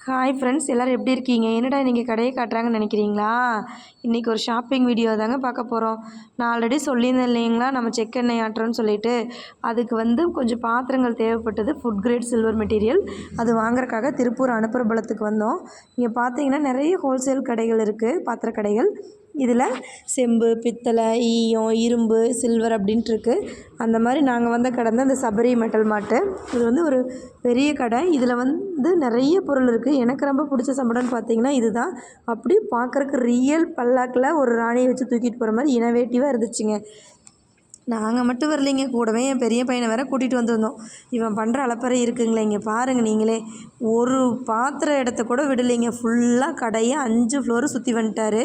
Hi friends, எல்லோரும் எப்படி இருக்கீங்க? என்னடா நீங்கள் கடையை காட்டுறாங்கன்னு நினைக்கிறீங்களா? இன்றைக்கி ஒரு ஷாப்பிங் வீடியோ தாங்க பார்க்க போகிறோம். நான் ஆல்ரெடி சொல்லியிருந்தேன் இல்லைங்களா, நம்ம செக் எண்ணெய் ஆட்டுறோன்னு சொல்லிட்டு. அதுக்கு கொஞ்சம் பாத்திரங்கள் தேவைப்பட்டது, ஃபுட் கிரேட் சில்வர் மெட்டீரியல். அது வாங்குறதுக்காக திருப்பூர் அனுப்புறபலத்துக்கு வந்தோம். இங்கே பார்த்தீங்கன்னா நிறைய ஹோல்சேல் கடைகள் இருக்குது, பாத்திர கடைகள். இதில் செம்பு, பித்தளை, ஈயம், இரும்பு, சில்வர் அப்படின்ட்டு இருக்குது. அந்த மாதிரி நாங்கள் வந்த கடை தான் இந்த சபரி மெட்டல் மார்ட்டு. இது ஒரு பெரிய கடை. இதில் நிறைய பொருள் இருக்குது. எனக்கு ரொம்ப பிடிச்ச சம்படம்னு பார்த்தீங்கன்னா இது தான். அப்படியே பார்க்குறக்கு ரியல் பல்லாக்கில் ஒரு ராணியை வச்சு தூக்கிட்டு போகிற மாதிரி இனோவேட்டிவாக இருந்துச்சுங்க. நாங்கள் மட்டும் வரலைங்க, கூடவே என் பெரிய பையனை வேற கூட்டிகிட்டு வந்திருந்தோம். இவன் பண்ணுற அலப்பறை இருக்குங்களே, இங்கே பாருங்கள் நீங்களே. ஒரு பாத்திர இடத்த கூட விடலைங்க. ஃபுல்லாக கடையை 5 ஃப்ளோரு சுற்றி வந்துட்டார்.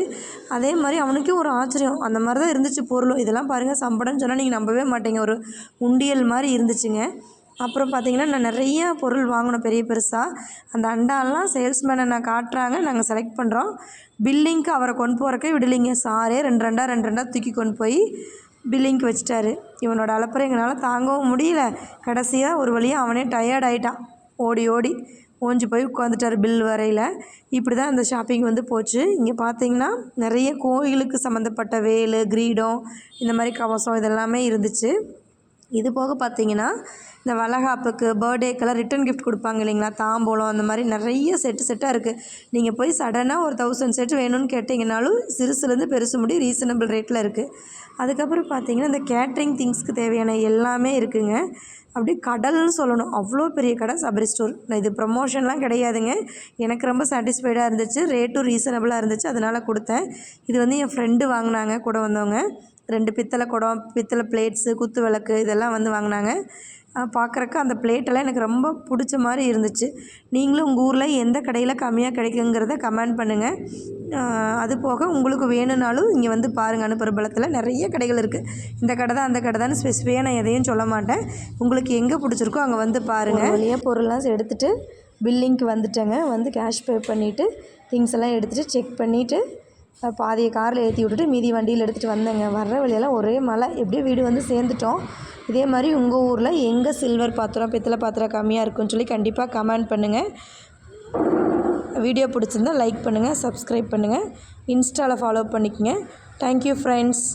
அதே மாதிரி அவனுக்கே ஒரு ஆச்சரியம், அந்த மாதிரி தான் இருந்துச்சு பொருளும். இதெல்லாம் பாருங்கள், சம்படம்னு சொன்னால் நீங்கள் நம்பவே மாட்டீங்க. ஒரு உண்டியல் மாதிரி இருந்துச்சுங்க. அப்புறம் பார்த்திங்கன்னா நான் நிறையா பொருள் வாங்கினோம், பெரிய பெருசாக. அந்த அண்டாலாம் சேல்ஸ்மேனை நான் காட்டுறாங்க, நாங்கள் செலக்ட் பண்ணுறோம். பில்லிங்க்கு அவரை கொண்டு போகிறக்கே விடலைங்க. சாரே 2 ரெண்டாக தூக்கி கொண்டு போய் பில்லிங்க்கு வச்சிட்டாரு. இவனோட அலப்பறை எங்களால் தாங்கவும் முடியல. கடைசியாக ஒரு வழியாக அவனே டயர்ட் ஆகிட்டான். ஓடி ஓஞ்சி போய் உட்காந்துட்டார் பில் வரையில். இப்படி தான் அந்த ஷாப்பிங் போச்சு. இங்கே பார்த்தீங்கன்னா நிறைய கோயிலுக்கு சம்மந்தப்பட்ட வேலு, கிரீடம், இந்த மாதிரி கவசம் இதெல்லாமே இருந்துச்சு. இது போக பார்த்தீங்கன்னா இந்த வளகாப்புக்கு, பர்த்டேக்கெல்லாம் ரிட்டன் கிஃப்ட் கொடுப்பாங்க இல்லைங்களா, தாம்பூலம், அந்த மாதிரி நிறைய செட்டாக இருக்குது. நீங்கள் போய் சடனாக ஒரு 1000 செட் வேணும்னு கேட்டிங்கனாலும் சிறுசுலேருந்து பெருசு முடி ரீசனபிள் ரேட்டில் இருக்குது. அதுக்கப்புறம் பார்த்தீங்கன்னா இந்த கேட்ரிங் திங்ஸ்க்கு தேவையான எல்லாமே இருக்குதுங்க. அப்படியே கடல்னு சொல்லணும், அவ்வளோ பெரிய கடை சபரி ஸ்டோர். இது ப்ரமோஷன்லாம் கிடையாதுங்க. எனக்கு ரொம்ப சாட்டிஸ்ஃபைடாக இருந்துச்சு, ரேட்டும் ரீசனபிளாக இருந்துச்சு, அதனால் கொடுத்தேன். இது என் ஃப்ரெண்டு வாங்கினாங்க, கூட வந்தவங்க. 2 பித்தளை குடம், பித்தளை பிளேட்ஸு, குத்து விளக்கு இதெல்லாம் வாங்கினாங்க. பார்க்குறக்கு அந்த பிளேட்டெல்லாம் எனக்கு ரொம்ப பிடிச்ச மாதிரி இருந்துச்சு. நீங்களும் உங்கள் ஊரில் எந்த கடையில் கம்மியாக கிடைக்குங்கிறத கமெண்ட் பண்ணுங்கள். அது போக உங்களுக்கு வேணும்னாலும் இங்கே பாருங்கள். அனுப்புறபலத்தில் நிறைய கடைகள் இருக்குது. இந்த கடை தான் அந்த கடை தான் ஸ்பெசிஃபிக்காக நான் எதையும் சொல்ல மாட்டேன். உங்களுக்கு எங்கே பிடிச்சிருக்கோ அங்கே பாருங்கள். வெளியே பொருள்லாம் எடுத்துகிட்டு பில்லிங்க்கு வந்துட்டேங்க. கேஷ் பே பண்ணிவிட்டு திங்ஸ் எல்லாம் எடுத்துகிட்டு செக் பண்ணிவிட்டு பாதியை காரில் ஏற்றி விட்டுட்டு மீதி வண்டியில் எடுத்துகிட்டு வந்தேங்க. வர்ற வழியெல்லாம் ஒரே மழை. எப்படியோ வீடு சேர்ந்துட்டோம். இதே மாதிரி உங்கள் ஊரில் எங்கே சில்வர் பாத்திரம், பித்தளை பாத்திரம் கம்மியாக இருக்குன்னு சொல்லி கண்டிப்பாக கமெண்ட் பண்ணுங்கள். வீடியோ பிடிச்சிருந்தால் லைக் பண்ணுங்கள், சப்ஸ்கிரைப் பண்ணுங்கள், இன்ஸ்டாவில் ஃபாலோ பண்ணிக்கோங்க. Thank you friends.